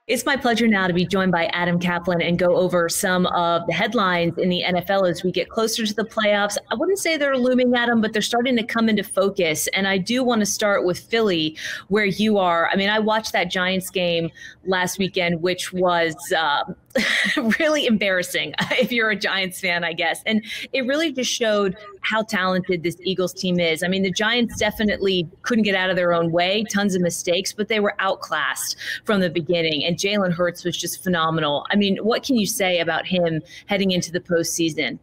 It's my pleasure now to be joined by Adam Caplan and go over some of the headlines in the NFL as we get closer to the playoffs. I wouldn't say they're looming, Adam, but they're starting to come into focus. And I do want to start with Philly, where you are. I mean, I watched that Giants game last weekend, which was really embarrassing if you're a Giants fan, I guess. And it really just showed how talented this Eagles team is. I mean, the Giants definitely couldn't get out of their own way, tons of mistakes, but they were outclassed from the beginning. And Jalen Hurts was just phenomenal. I mean, what can you say about him heading into the postseason?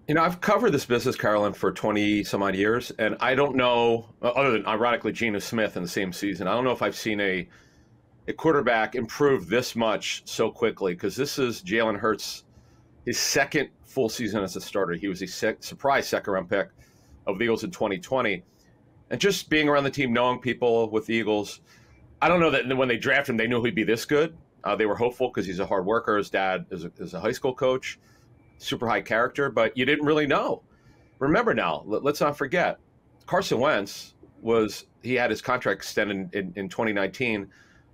You know, I've covered this business, Carolyn, for 20 some odd years, and I don't know, other than ironically Geno Smith in the same season, I don't know if I've seen a quarterback improve this much so quickly, because this is Jalen Hurts, his second full season as a starter. He was a surprise second-round pick of the Eagles in 2020. And just being around the team, knowing people with the Eagles, I don't know that when they drafted him, they knew he'd be this good. They were hopeful because he's a hard worker. His dad is a high school coach, super high character, but you didn't really know. Remember now, let's not forget, Carson Wentz he had his contract extended in 2019.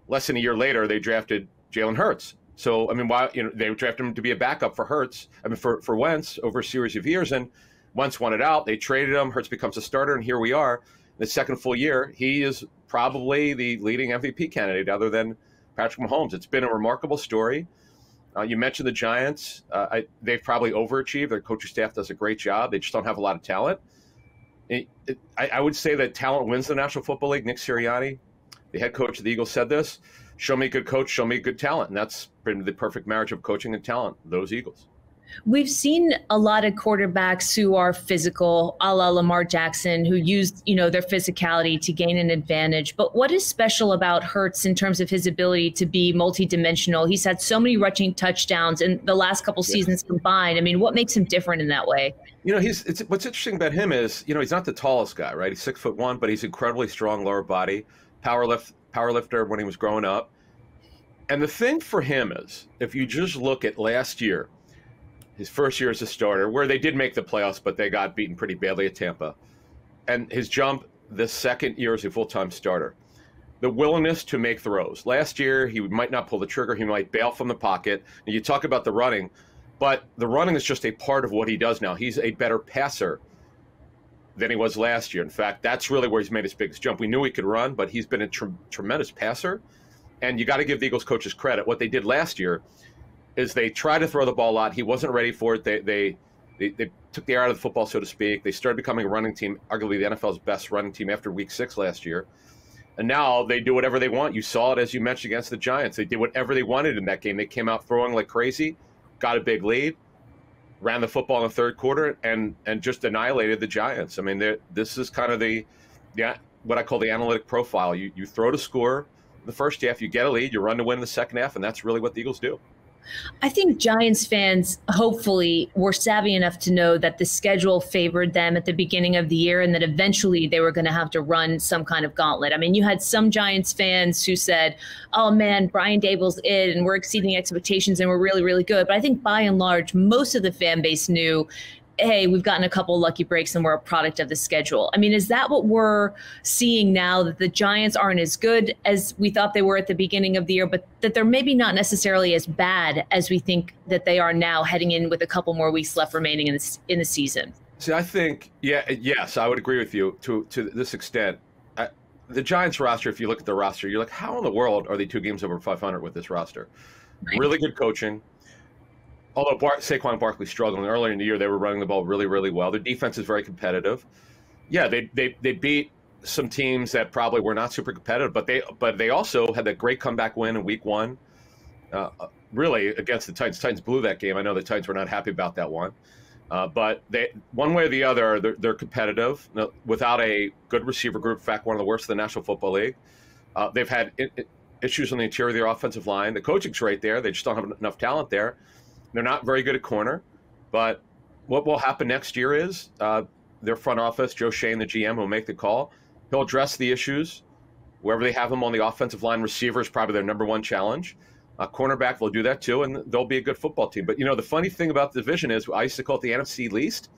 Less than a year later, they drafted Jalen Hurts. So, I mean, they drafted him to be a backup for Hurts, for Wentz over a series of years. And Wentz wanted out. They traded him. Hurts becomes a starter, and here we are. The second full year, he is probably the leading MVP candidate other than Patrick Mahomes. It's been a remarkable story. You mentioned the Giants. They've probably overachieved. Their coaching staff does a great job. They just don't have a lot of talent. I would say that talent wins the National Football League. Nick Sirianni, the head coach of the Eagles, said this: show me a good coach, show me good talent. And that's been the perfect marriage of coaching and talent, those Eagles. We've seen a lot of quarterbacks who are physical, a la Lamar Jackson, who used, their physicality to gain an advantage. But what is special about Hurts in terms of his ability to be multidimensional? He's had so many rushing touchdowns in the last couple seasons combined. I mean, what makes him different in that way? What's interesting about him is, he's not the tallest guy, right? He's 6'1", but he's incredibly strong lower body, power lifter when he was growing up. And the thing for him is, if you just look at last year, his first year as a starter, where they did make the playoffs, but they got beaten pretty badly at Tampa, and his jump the second year as a full-time starter, the willingness to make throws. Last year, he might not pull the trigger. He might bail from the pocket. And you talk about the running, but the running is just a part of what he does now. He's a better passer than he was last year. In fact, that's really where he's made his biggest jump. We knew he could run, but he's been a tremendous passer. And you got to give the Eagles coaches credit. What they did last year is they tried to throw the ball a lot. He wasn't ready for it. They took the air out of the football, so to speak. They started becoming a running team, arguably the NFL's best running team after Week 6 last year. And now they do whatever they want. You saw it, as you mentioned, against the Giants. They did whatever they wanted in that game. They came out throwing like crazy, got a big lead, ran the football in the third quarter, and just annihilated the Giants. I mean, this is kind of what I call the analytic profile. You throw to score in the first half, you get a lead, you run to win in the second half, and that's really what the Eagles do. I think Giants fans hopefully were savvy enough to know that the schedule favored them at the beginning of the year and that eventually they were going to have to run some kind of gauntlet. I mean, you had some Giants fans who said, oh, man, Brian Daboll's it and we're exceeding expectations and we're really, really good. But I think by and large, most of the fan base knew, hey, we've gotten a couple lucky breaks and we're a product of the schedule. I mean, is that what we're seeing now, that the Giants aren't as good as we thought they were at the beginning of the year, but that they're maybe not necessarily as bad as we think that they are now, heading in with a couple more weeks left remaining in the season? See, I think, yes, I would agree with you to this extent. The Giants roster, if you look at the roster, you're like, how in the world are they 2 games over 500 with this roster? Right. Really good coaching. Although Saquon Barkley struggling earlier in the year, they were running the ball really, really well. Their defense is very competitive. Yeah, they beat some teams that probably were not super competitive, but they also had that great comeback win in Week 1, really against the Titans. Titans blew that game. I know the Titans were not happy about that one, but one way or the other, they're competitive. Without a good receiver group, in fact, one of the worst in the National Football League. They've had issues on the interior of their offensive line. The coaching's right there. They just don't have enough talent there. They're not very good at corner, but what will happen next year is their front office, Joe Shane, the GM, will make the call. He'll address the issues wherever they have them on the offensive line. Receiver is probably their number one challenge. Cornerback will do that too, and they'll be a good football team. But, the funny thing about the division is I used to call it the NFC least.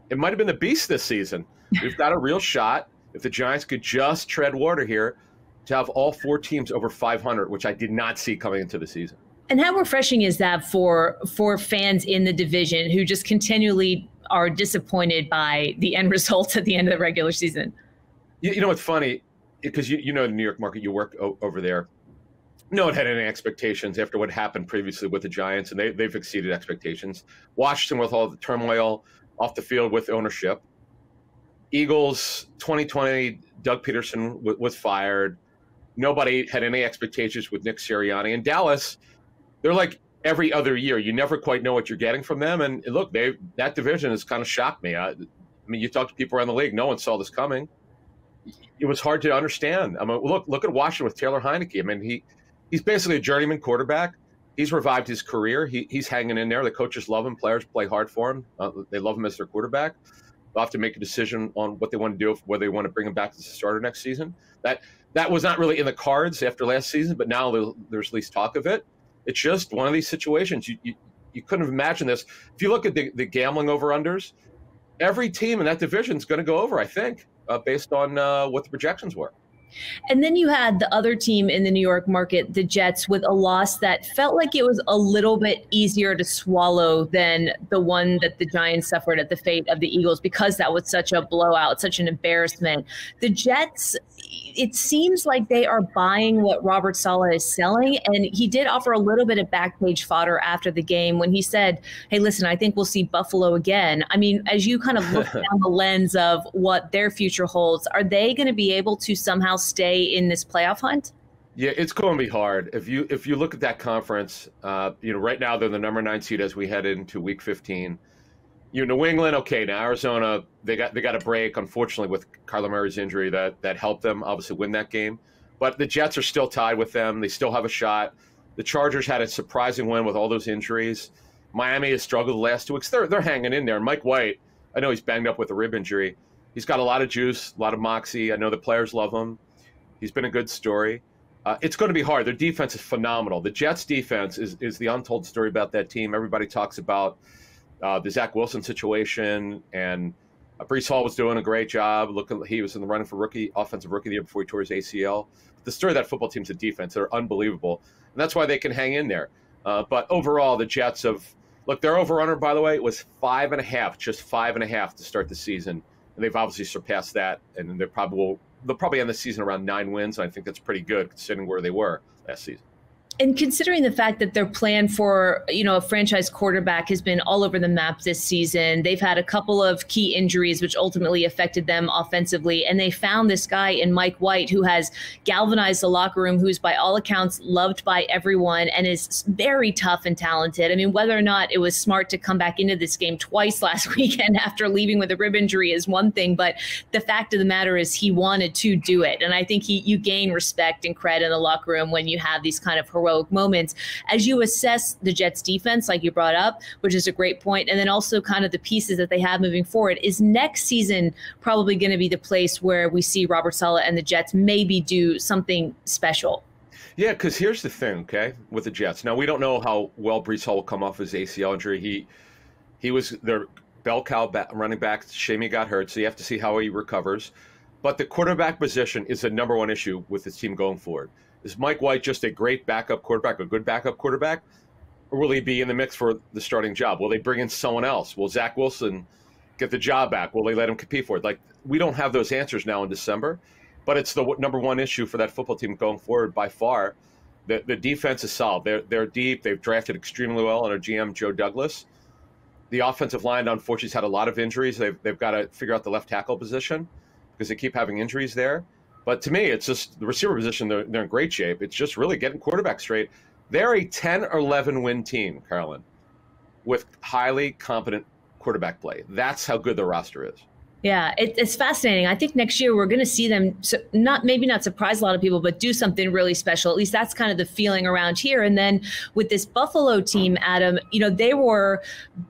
It might have been the Beast this season. We've got a real shot, if the Giants could just tread water here, to have all 4 teams over 500, which I did not see coming into the season. And how refreshing is that for fans in the division who just continually are disappointed by the end results at the end of the regular season? You know, it's funny because you know the New York market, you work over there. No one had any expectations after what happened previously with the Giants, and they've exceeded expectations. Washington with all the turmoil off the field with ownership. Eagles, 2020, Doug Peterson was fired. Nobody had any expectations with Nick Sirianni. And Dallas, they're like every other year. You never quite know what you're getting from them. And look, that division has kind of shocked me. I mean, you talk to people around the league, no one saw this coming. It was hard to understand. I mean, look at Washington with Taylor Heineke. I mean, he's basically a journeyman quarterback. He's revived his career. He's hanging in there. The coaches love him. Players play hard for him. They love him as their quarterback. They'll have to make a decision on what they want to do, whether they want to bring him back as a starter next season. That was not really in the cards after last season, but now there's at least talk of it. It's just one of these situations. You couldn't have imagined this. If you look at the gambling over-unders, every team in that division is going to go over, I think, based on what the projections were. And then you had the other team in the New York market, the Jets, with a loss that felt like it was a little bit easier to swallow than the one that the Giants suffered at the fate of the Eagles, because that was such a blowout, such an embarrassment. The Jets, it seems like they are buying what Robert Saleh is selling. And he did offer a little bit of back page fodder after the game when he said, hey, listen, I think we'll see Buffalo again. I mean, as you kind of look down the lens of what their future holds, are they going to be able to somehow stay in this playoff hunt? Yeah, it's going to be hard. If you look at that conference, right now they're the number 9 seed as we head into Week 15. New England, okay. Now Arizona, they got a break, unfortunately, with Kyler Murray's injury that helped them obviously win that game. But the Jets are still tied with them. They still have a shot. The Chargers had a surprising win with all those injuries. Miami has struggled the last 2 weeks. They're hanging in there. And Mike White, I know he's banged up with a rib injury. He's got a lot of juice, a lot of moxie. I know the players love him. He's been a good story. It's going to be hard. Their defense is phenomenal. The Jets' defense is the untold story about that team. Everybody talks about the Zach Wilson situation, and Breece Hall was doing a great job. He was in the running for offensive rookie of the year before he tore his ACL. The story of that football team's a defense. They're unbelievable, and that's why they can hang in there. But overall, the Jets their over-under, by the way, was 5.5, just 5.5 to start the season, and they've obviously surpassed that, and they'll probably end the season around 9 wins. And I think that's pretty good considering where they were last season. And considering the fact that their plan for, a franchise quarterback has been all over the map this season, they've had a couple of key injuries which ultimately affected them offensively. And they found this guy in Mike White who has galvanized the locker room, who's by all accounts loved by everyone and is very tough and talented. I mean, whether or not it was smart to come back into this game twice last weekend after leaving with a rib injury is one thing, but the fact of the matter is he wanted to do it. And I think you gain respect and credit in the locker room when you have these kind of heroic moments. As you assess the Jets defense, like you brought up, which is a great point, and then also kind of the pieces that they have moving forward, is next season probably going to be the place where we see Robert Saleh and the Jets maybe do something special? Yeah, because here's the thing, okay, with the Jets. Now, we don't know how well Breece Hall will come off his ACL injury. He was their bell cow running back. Shame he got hurt, so you have to see how he recovers. But the quarterback position is the number one issue with this team going forward. Is Mike White just a great backup quarterback, a good backup quarterback? Or will he be in the mix for the starting job? Will they bring in someone else? Will Zach Wilson get the job back? Will they let him compete for it? We don't have those answers now in December, but it's the number one issue for that football team going forward by far. The defense is solid. They're deep. They've drafted extremely well under GM Joe Douglas. The offensive line, unfortunately, has had a lot of injuries. They've got to figure out the left tackle position because they keep having injuries there. But to me, it's just the receiver position, they're in great shape. It's just really getting quarterback straight. They're a 10 or 11 win team, Carolyn, with highly competent quarterback play. That's how good their roster is. Yeah, it's fascinating. I think next year we're going to see them maybe not surprise a lot of people, but do something really special. At least that's kind of the feeling around here. And then with this Buffalo team, Adam, they were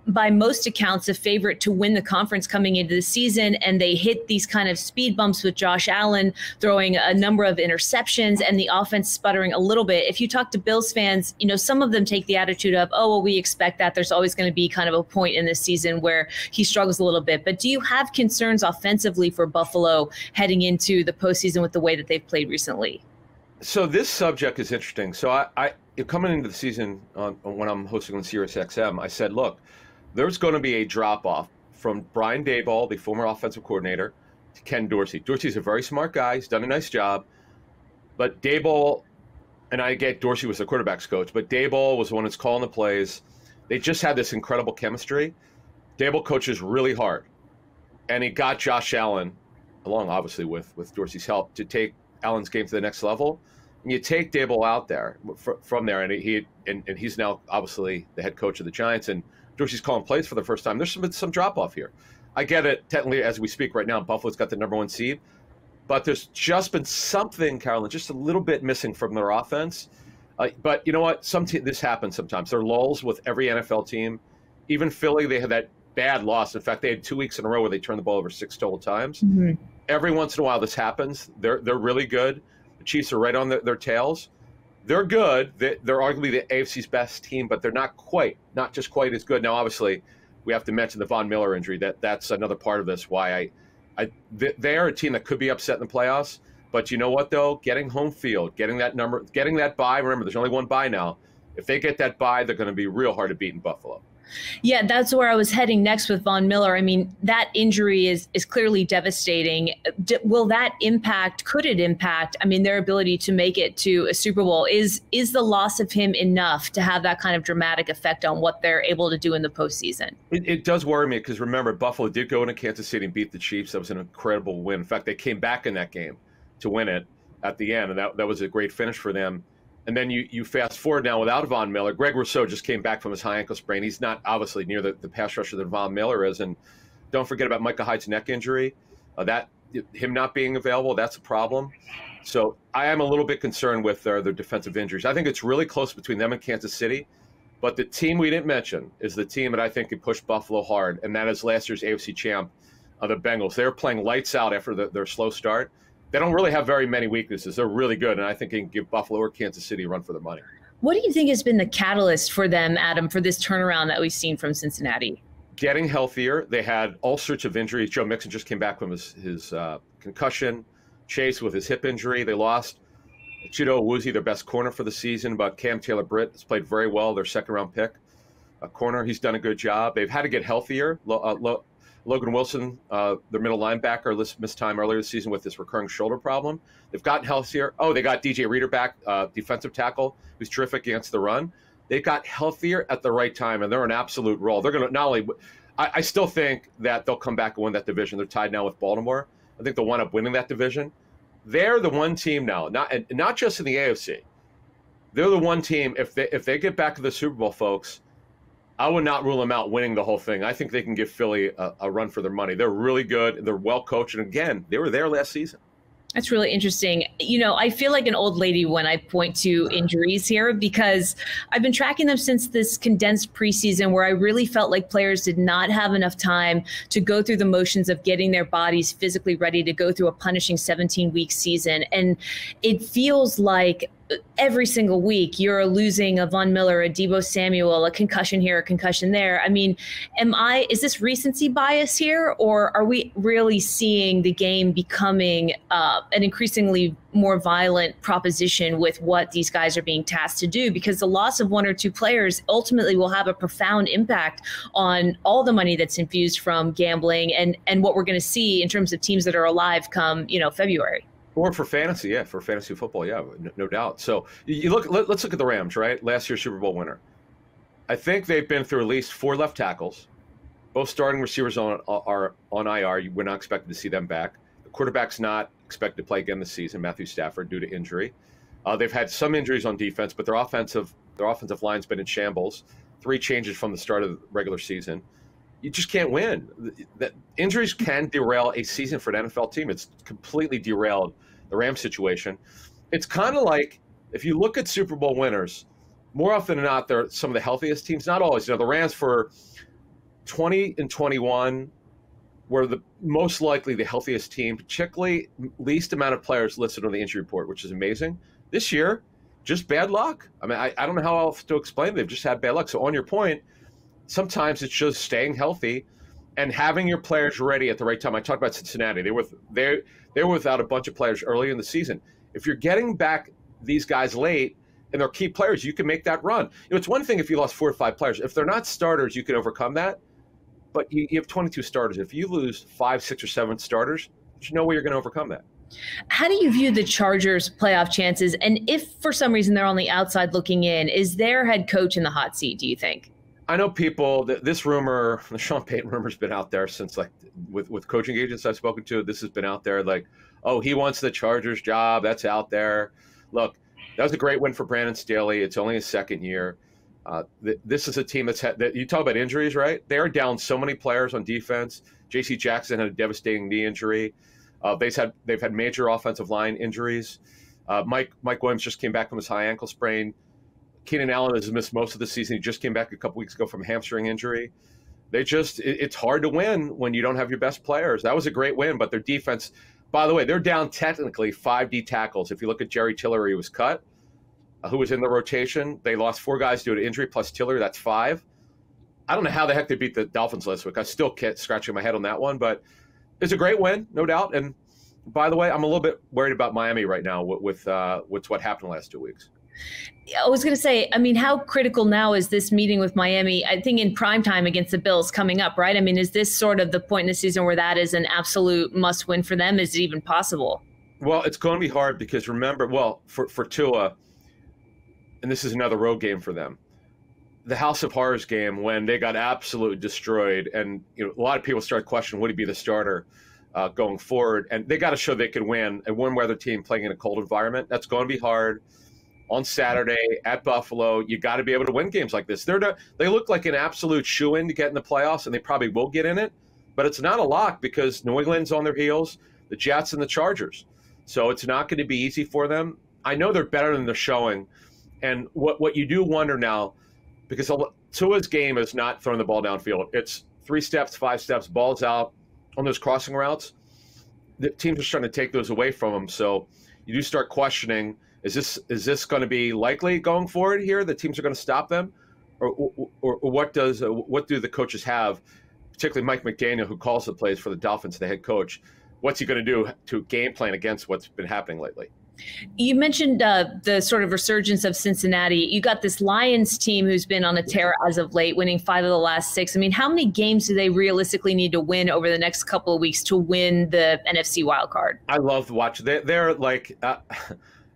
by most accounts a favorite to win the conference coming into the season. And they hit these kind of speed bumps with Josh Allen throwing a number of interceptions and the offense sputtering a little bit. If you talk to Bills fans, some of them take the attitude of, oh, well, we expect that. There's always going to be kind of a point in this season where he struggles a little bit. But do you have concerns offensively for Buffalo heading into the postseason with the way that they've played recently? So this subject is interesting. So I coming into the season when I'm hosting on Sirius XM, I said, look, there's going to be a drop off from Brian Daboll, the former offensive coordinator, to Ken Dorsey. Dorsey's a very smart guy. He's done a nice job, but Daboll, and I get Dorsey was the quarterback's coach, but Daboll was the one that's calling the plays. They just had this incredible chemistry. Daboll coaches really hard, and he got Josh Allen, along obviously with Dorsey's help, to take Allen's game to the next level. And you take Daboll out there from there, and he's now obviously the head coach of the Giants, and Dorsey's calling plays for the first time. There's some drop off here. I get it. Technically, as we speak right now, Buffalo's got the #1 seed, but there's just been something, Carolyn, just a little bit missing from their offense. But you know what? This happens sometimes. There are lulls with every NFL team. Even Philly, they had that bad loss. In fact, they had 2 weeks in a row where they turned the ball over 6 total times. Mm-hmm. Every once in a while, this happens. They're really good. The Chiefs are right on their tails. They're good. They're arguably the AFC's best team, but they're not just quite as good. Now, obviously, we have to mention the Von Miller injury. That's another part of this. Why they are a team that could be upset in the playoffs. But you know what, though? Getting home field, getting that bye. Remember, there's only one bye now. If they get that bye, they're going to be real hard to beat in Buffalo. Yeah, that's where I was heading next with Von Miller. I mean, that injury is clearly devastating. Could it impact, I mean, their ability to make it to a Super Bowl? Is the loss of him enough to have that kind of dramatic effect on what they're able to do in the postseason? It does worry me because, remember, Buffalo did go into Kansas City and beat the Chiefs. That was an incredible win. In fact, they came back in that game to win it at the end, and that was a great finish for them. And then you fast forward now without Von Miller. Greg Rousseau just came back from his high ankle sprain. He's not obviously near the pass rusher that Von Miller is. And don't forget about Micah Hyde's neck injury. Him not being available, that's a problem. So I am a little bit concerned with their defensive injuries. I think it's really close between them and Kansas City. But the team we didn't mention is the team that I think could push Buffalo hard, and that is last year's AFC champ, the Bengals. They were playing lights out after their slow start. They don't really have very many weaknesses. They're really good, and I think they can give Buffalo or Kansas City a run for their money. What do you think has been the catalyst for them, Adam, for this turnaround that we've seen from Cincinnati? Getting healthier. They had all sorts of injuries. Joe Mixon just came back from his concussion. Chase with his hip injury. They lost Chido Awuzie, their best corner for the season, but Cam Taylor-Britt has played very well, their second-round pick. Corner, he's done a good job. They've had to get healthier. Logan Wilson, their middle linebacker, missed time earlier this season with this recurring shoulder problem. They've gotten healthier. Oh, they got DJ Reader back, defensive tackle, who's terrific against the run. They got healthier at the right time, and they're an absolute roll. They're going to not only – I still think that they'll come back and win that division. They're tied now with Baltimore. I think they'll wind up winning that division. They're the one team now, not just in the AFC. They're the one team, if they get back to the Super Bowl, folks – I would not rule them out winning the whole thing. I think they can give Philly a run for their money. They're really good. They're well coached. And again, they were there last season. That's really interesting. You know, I feel like an old lady when I point to injuries here because I've been tracking them since this condensed preseason where I really felt like players did not have enough time to go through the motions of getting their bodies physically ready to go through a punishing 17-week season. And it feels like every single week you're losing a Von Miller, a Deebo Samuel, a concussion here, a concussion there. I mean, is this recency bias here, or are we really seeing the game becoming an increasingly more violent proposition with what these guys are being tasked to do? Because the loss of one or two players ultimately will have a profound impact on all the money that's infused from gambling and what we're going to see in terms of teams that are alive come, February. Or for fantasy, for fantasy football, no doubt. So you look. Let's look at the Rams, right? Last year's Super Bowl winner. I think they've been through at least 4 left tackles. Both starting receivers are on IR. We're not expected to see them back. The quarterback's not expected to play again this season, Matthew Stafford, due to injury. They've had some injuries on defense, but their offensive line's been in shambles. 3 changes from the start of the regular season. You just can't win. Injuries can derail a season for an NFL team. It's completely derailed the Rams situation. It's kind of like if you look at Super Bowl winners, more often than not, they're some of the healthiest teams. Not always. The Rams for 20 and 21 were the most likely the healthiest team, particularly least amount of players listed on the injury report, which is amazing. This year, just bad luck. I mean, I don't know how else to explain it. They've just had bad luck. So on your point, sometimes it's just staying healthy and having your players ready at the right time. I talked about Cincinnati. They were without a bunch of players early in the season. If you're getting back these guys late and they're key players, you can make that run. You know, it's one thing if you lost 4 or 5 players. If they're not starters, you can overcome that. But you have 22 starters. If you lose 5, 6, or 7 starters, there's no way you're going to overcome that. How do you view the Chargers' playoff chances? And if for some reason they're on the outside looking in, is their head coach in the hot seat, do you think? I know people, this rumor, the Sean Payton rumor's been out there since, like, with coaching agents I've spoken to, this has been out there, like, oh, he wants the Chargers job. That's out there. Look, that was a great win for Brandon Staley. It's only his second year. This is a team that you talk about injuries, right? They are down so many players on defense. J.C. Jackson had a devastating knee injury. They've had major offensive line injuries. Mike Williams just came back from his high ankle sprain. Keenan Allen has missed most of the season. He just came back a couple weeks ago from a hamstring injury. It's hard to win when you don't have your best players. That was a great win, but their defense, by the way, they're down technically 5 D tackles. If you look at Jerry Tillery, who was cut, who was in the rotation, they lost 4 guys due to injury plus Tillery. That's 5. I don't know how the heck they beat the Dolphins last week. I still can't scratching my head on that one, but it's a great win, no doubt. And by the way, I'm a little bit worried about Miami right now with what happened the last 2 weeks. I was going to say, I mean, how critical now is this meeting with Miami? I think in prime time against the Bills coming up, right? I mean, is this sort of the point in the season where that is an absolute must win for them? Is it even possible? Well, it's going to be hard because remember, for Tua, and this is another road game for them, the House of Horrors game when they got absolutely destroyed, and a lot of people started questioning would he be the starter going forward, and they got to show they could win a warm weather team playing in a cold environment. That's going to be hard. On Saturday at Buffalo, you got to be able to win games like this. They look like an absolute shoo-in to get in the playoffs, and they probably will get in it, but it's not a lock because New England's on their heels, the Jets and the Chargers. So it's not going to be easy for them. I know they're better than they're showing, and what you do wonder now, because Tua's game is not throwing the ball downfield. It's 3 steps, 5 steps, balls out on those crossing routes. The teams are trying to take those away from him, so you do start questioning, is this going to be likely going forward here? The teams are going to stop them, or what do the coaches have, particularly Mike McDaniel, who calls the plays for the Dolphins, the head coach? What's he going to do to game plan against what's been happening lately? You mentioned the sort of resurgence of Cincinnati. You got this Lions team who's been on a tear as of late, winning 5 of the last 6. I mean, how many games do they realistically need to win over the next couple of weeks to win the NFC wildcard? I love watching. They're like,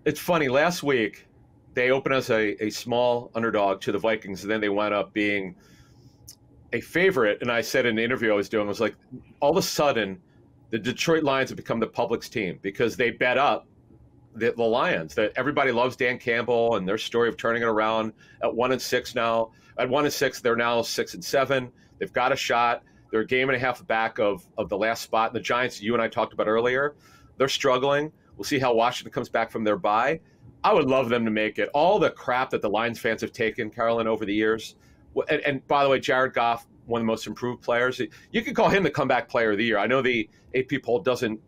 it's funny. Last week, they opened as a small underdog to the Vikings, and then they wound up being a favorite. And I said in the interview I was doing, I was like, all of a sudden, the Detroit Lions have become the public's team because they bet up the Lions. That everybody loves Dan Campbell and their story of turning it around at 1-6 now. At 1-6, they're now 6-7. They've got a shot. They're a game and a half back of the last spot. And the Giants, you and I talked about earlier, they're struggling. We'll see how Washington comes back from their bye. I would love them to make it. All the crap that the Lions fans have taken, Carolyn, over the years. And by the way, Jared Goff, one of the most improved players. You could call him the comeback player of the year. I know the AP poll doesn't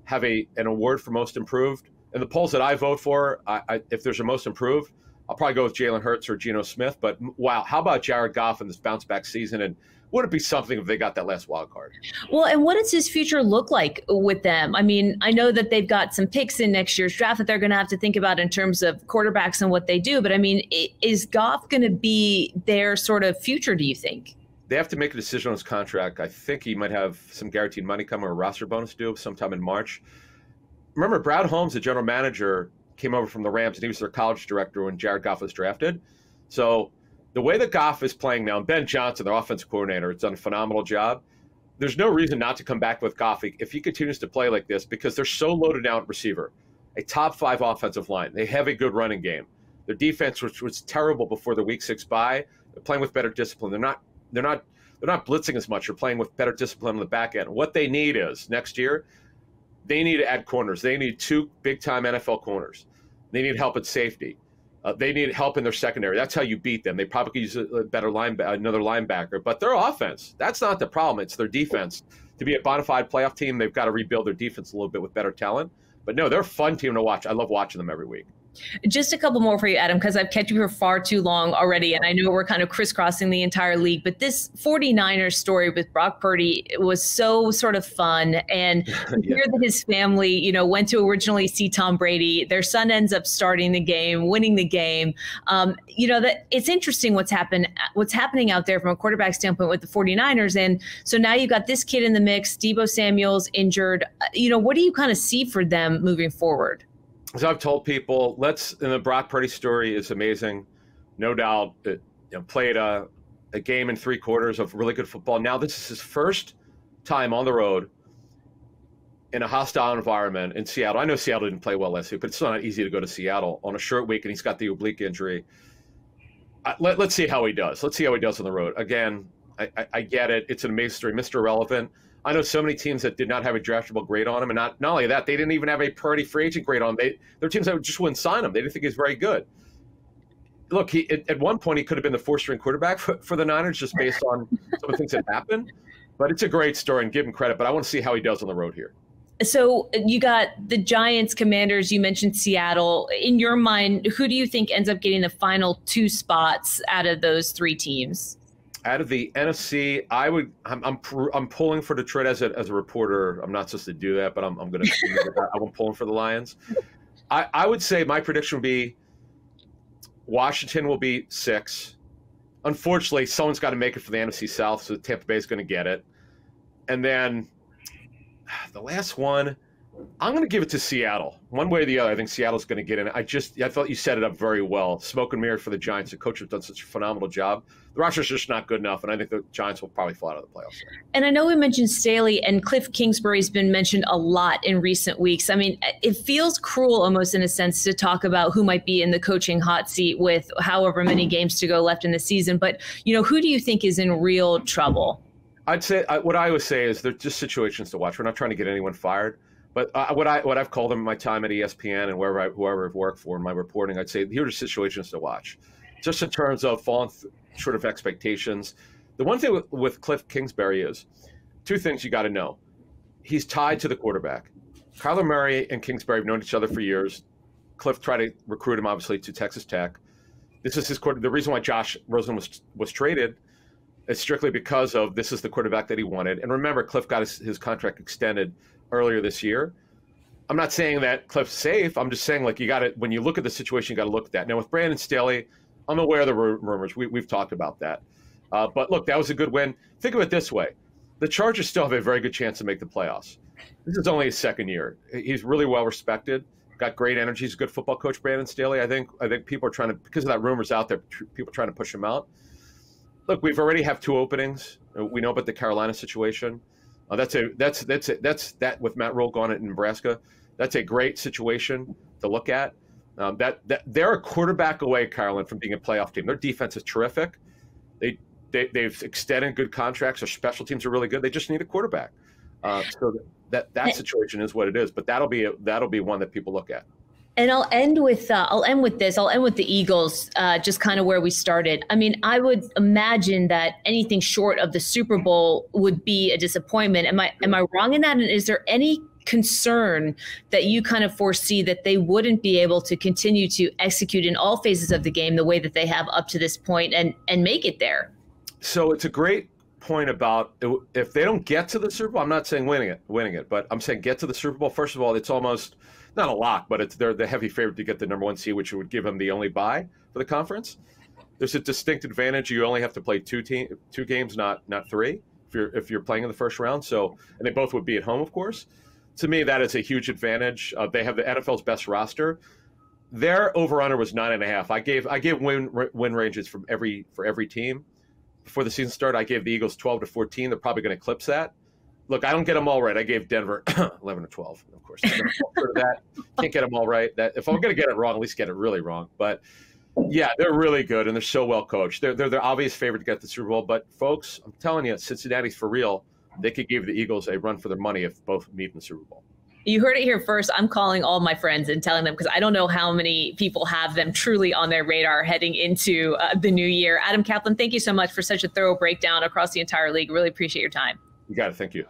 have an award for most improved. In the polls that I vote for, if there's a most improved, I'll probably go with Jalen Hurts or Geno Smith. But wow, how about Jared Goff in this bounce back season? And would it be something if they got that last wild card? Well, and what does his future look like with them? I mean, I know that they've got some picks in next year's draft that they're going to have to think about in terms of quarterbacks and what they do. But I mean, is Goff going to be their sort of future, do you think? They have to make a decision on his contract. I think he might have some guaranteed money coming or a roster bonus due sometime in March. Remember, Brad Holmes, the general manager, came over from the Rams, and he was their college director when Jared Goff was drafted. So the way that Goff is playing now, and Ben Johnson, their offensive coordinator, has done a phenomenal job. There's no reason not to come back with Goff if he continues to play like this because they're so loaded down at receiver. A top 5 offensive line. They have a good running game. Their defense, which was terrible before the Week 6 bye, they're playing with better discipline. They're not blitzing as much. They're playing with better discipline on the back end. What they need is next year, they need to add corners. They need 2 big-time NFL corners. They need help at safety. They need help in their secondary. That's how you beat them. They probably could use a better another linebacker. But their offense, that's not the problem. It's their defense. To be a bona fide playoff team, they've got to rebuild their defense a little bit with better talent. But no, they're a fun team to watch. I love watching them every week. Just a couple more for you, Adam, because I've kept you for far too long already. And I know we're kind of crisscrossing the entire league, but this 49ers story with Brock Purdy was so sort of fun. And to hear that his family, you know, went to originally see Tom Brady, their son ends up starting the game, winning the game. You know, that it's interesting what's happening out there from a quarterback standpoint with the 49ers. And so now you've got this kid in the mix, Deebo Samuel's injured. You know, what do you kind of see for them moving forward? As I've told people, and the Brock Purdy story is amazing, no doubt. Played a game in 3 quarters of really good football. Now this is his first time on the road in a hostile environment in Seattle. I know Seattle didn't play well last week, but it's not easy to go to Seattle on a short week, and he's got the oblique injury. Let's see how he does. Let's see how he does on the road. Again, I get it. It's an amazing story. Mr. Irrelevant. I know so many teams that did not have a draftable grade on him, and not only that, they didn't even have a Purdy free agent grade on him. There are teams that just wouldn't sign him. They didn't think he was very good. Look, at one point, he could have been the 4th-string quarterback for the Niners just based on some of the things that happened. But it's a great story, and give him credit. But I want to see how he does on the road here. So you got the Giants, Commanders, you mentioned Seattle. In your mind, who do you think ends up getting the final 2 spots out of those 3 teams? Out of the NFC, I'm pulling for Detroit as a reporter. I'm not supposed to do that, but I'm going to. I'm pulling for the Lions. I would say my prediction would be Washington will be 6. Unfortunately, someone's got to make it for the NFC South, so Tampa Bay is going to get it. And then the last one, I'm going to give it to Seattle. One way or the other, I think Seattle's going to get in. I thought you set it up very well. Smoke and mirror for the Giants. The coach has done such a phenomenal job. The roster's just not good enough, and I think the Giants will probably fall out of the playoffs. And I know we mentioned Staley, and Cliff Kingsbury's been mentioned a lot in recent weeks. I mean, it feels cruel almost in a sense to talk about who might be in the coaching hot seat with however many games to go left in the season. But, you know, who do you think is in real trouble? I'd say what I always say is they're just situations to watch. We're not trying to get anyone fired. But what I've called them in my time at ESPN and whoever I've worked for in my reporting, I'd say here are situations to watch, just in terms of falling short of expectations. The one thing with Cliff Kingsbury is 2 things you got to know. He's tied to the quarterback. Kyler Murray and Kingsbury have known each other for years. Cliff tried to recruit him, obviously, to Texas Tech. This is his quarterback. The reason why Josh Rosen was traded is strictly because of this is the quarterback that he wanted. And remember, Cliff got his contract extended earlier this year. I'm not saying that Cliff's safe. I'm just saying, like, you got to, when you look at the situation, you got to look at that. Now, with Brandon Staley, I'm aware of the rumors. We've talked about that. But look, that was a good win. Think of it this way. The Chargers still have a very good chance to make the playoffs. This is only his 2nd year. He's really well respected, got great energy. He's a good football coach, Brandon Staley. I think people are trying to, because of that rumors out there, people are trying to push him out. Look, we've already have 2 openings. We know about the Carolina situation. That's that with Matt Rule gone at Nebraska. That's a great situation to look at. That they're a quarterback away, Carolyn, from being a playoff team. Their defense is terrific. They've extended good contracts. Their special teams are really good. They just need a quarterback. So that situation is what it is. But that'll be one that people look at. And I'll end with this. I'll end with the Eagles, just kind of where we started. I mean, I would imagine that anything short of the Super Bowl would be a disappointment. Am I wrong in that? And is there any concern that you kind of foresee that they wouldn't be able to continue to execute in all phases of the game the way that they have up to this point and make it there? So it's a great point about if they don't get to the Super Bowl. I'm not saying winning it, but I'm saying get to the Super Bowl. First of all, it's almost not a lock, but they're the heavy favorite to get the number 1 seed, which would give them the only bye for the conference. There's a distinct advantage. You only have to play 2 games, not 3, if you're playing in the first round. So, and they both would be at home, of course. To me, that is a huge advantage. They have the NFL's best roster. Their over/under was 9.5. I gave win ranges for every team before the season started. I gave the Eagles 12 to 14. They're probably going to eclipse that. Look, I don't get them all right. I gave Denver 11 to 12, of course. That can't get them all right. If I'm going to get it wrong, at least get it really wrong. But yeah, they're really good and they're so well coached. They're the obvious favorite to get the Super Bowl. But folks, I'm telling you, Cincinnati's for real. They could give the Eagles a run for their money if both meet in the Super Bowl. You heard it here first. I'm calling all my friends and telling them, because I don't know how many people have them truly on their radar heading into the new year. Adam Caplan, thank you so much for such a thorough breakdown across the entire league. Really appreciate your time. You got it. Thank you.